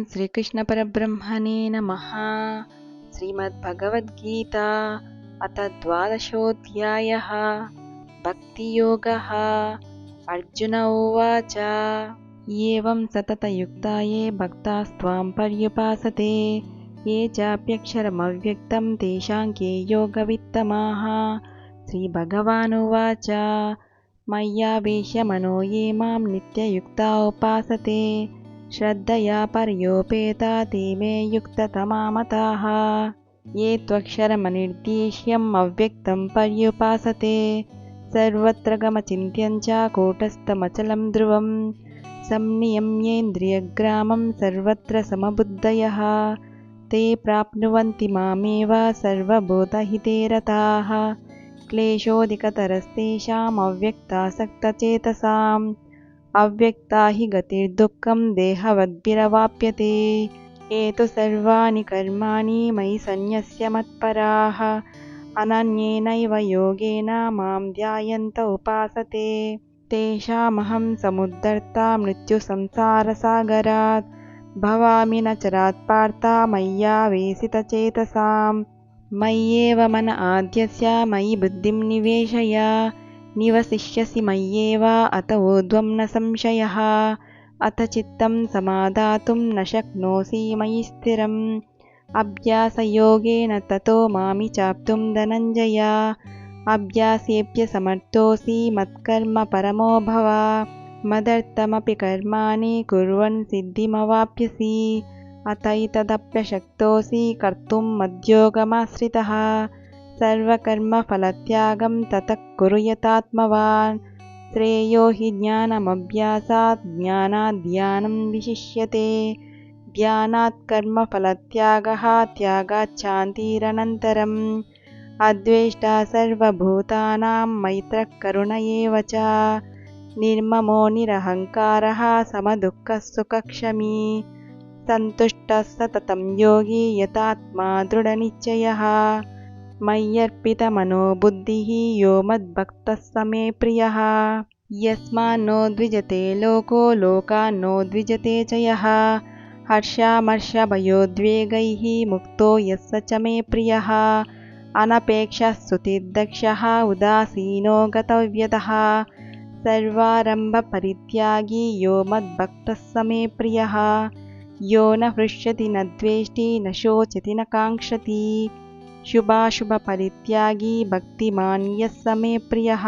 श्रीकृष्णपरब्रह्मणे नमः। श्रीमद्भगवद्गीता अथ 12. भक्तियोगः। अर्जुन उवाच एवं सततयुक्ता ये भक्तास्त्वां पर्युपासते ये चाप्यक्षरमव्यक्तं तेषां के योगवित्तमाः। श्रीभगवानुवाच मय्यावेश्य मनो ये मां नित्ययुक्ता उपासते श्रद्धया पर्योपेता ते मे युक्ततमा मताः। ये त्वक्षरमनिर्देश्यम् अव्यक्तं पर्युपासते सर्वत्र गमचिन्त्यं च कूटस्थमचलं ध्रुवं संनियम्येन्द्रियग्रामं सर्वत्र समबुद्धयः ते प्राप्नुवन्ति मामेव सर्वभूतहिते रताः। क्लेशोऽधिकतरस्तेषाम् अव्यक्तासक्तचेतसाम् अव्यक्ता हि गतिर्दुःखं देहवद्भिरवाप्यते। ये तु सर्वाणि कर्माणि मयि सन्न्यस्य मत्पराः अनन्येनैव योगेन मां ध्यायन्त उपासते तेषामहं समुद्धर्ता मृत्युसंसारसागरात् भवामि न चरात् पार्थ मय्यावेशितचेतसाम्। मय्येव मन आद्यस्य मयि बुद्धिं निवेशय निवसिष्यसि मय्येव अत ऊर्ध्वं न संशयः। अथ चित्तं समादातुं न शक्नोषि मयि स्थिरम् अभ्यासयोगेन ततो मामि चाप्तुं धनञ्जय। अभ्यासेऽप्यसमर्थोऽसि मत्कर्म परमो भव मदर्थमपि कर्माणि कुर्वन् सिद्धिमवाप्स्यसि। अथैतदप्यशक्तोऽसि कर्तुं मद्योगमाश्रितः सर्वकर्मफलत्यागं ततः कुरु यतात्मवान्। श्रेयो हि ज्ञानमभ्यासात् ज्ञानात् ध्यानं विशिष्यते ध्यानात् कर्मफलत्यागः त्यागात् शान्तिरनन्तरम्। अद्वेष्टा सर्वभूतानां मैत्रः करुण एव च निर्ममो निरहङ्कारः समदुःखः सुखक्षमी सन्तुष्टः सततं योगी यतात्मा दृढनिश्चयः। मय्यर्पितमनो बुद्धिः यो मद्भक्तः स मे प्रियः। यस्मान्नो द्विजते लोको लोकान्नो द्विजते च यः हर्षामर्षभयोद्वेगैः मुक्तो यः स च मे प्रियः। अनपेक्षः स्तुतिर्दक्षः उदासीनो गतव्यतः सर्वारम्भपरित्यागी यो मद्भक्तः स मे प्रियः। यो न हृष्यति न द्वेष्टि न शोचति न काङ्क्षति शुभाशुभपरित्यागी भक्तिमान् यः स मे प्रियः।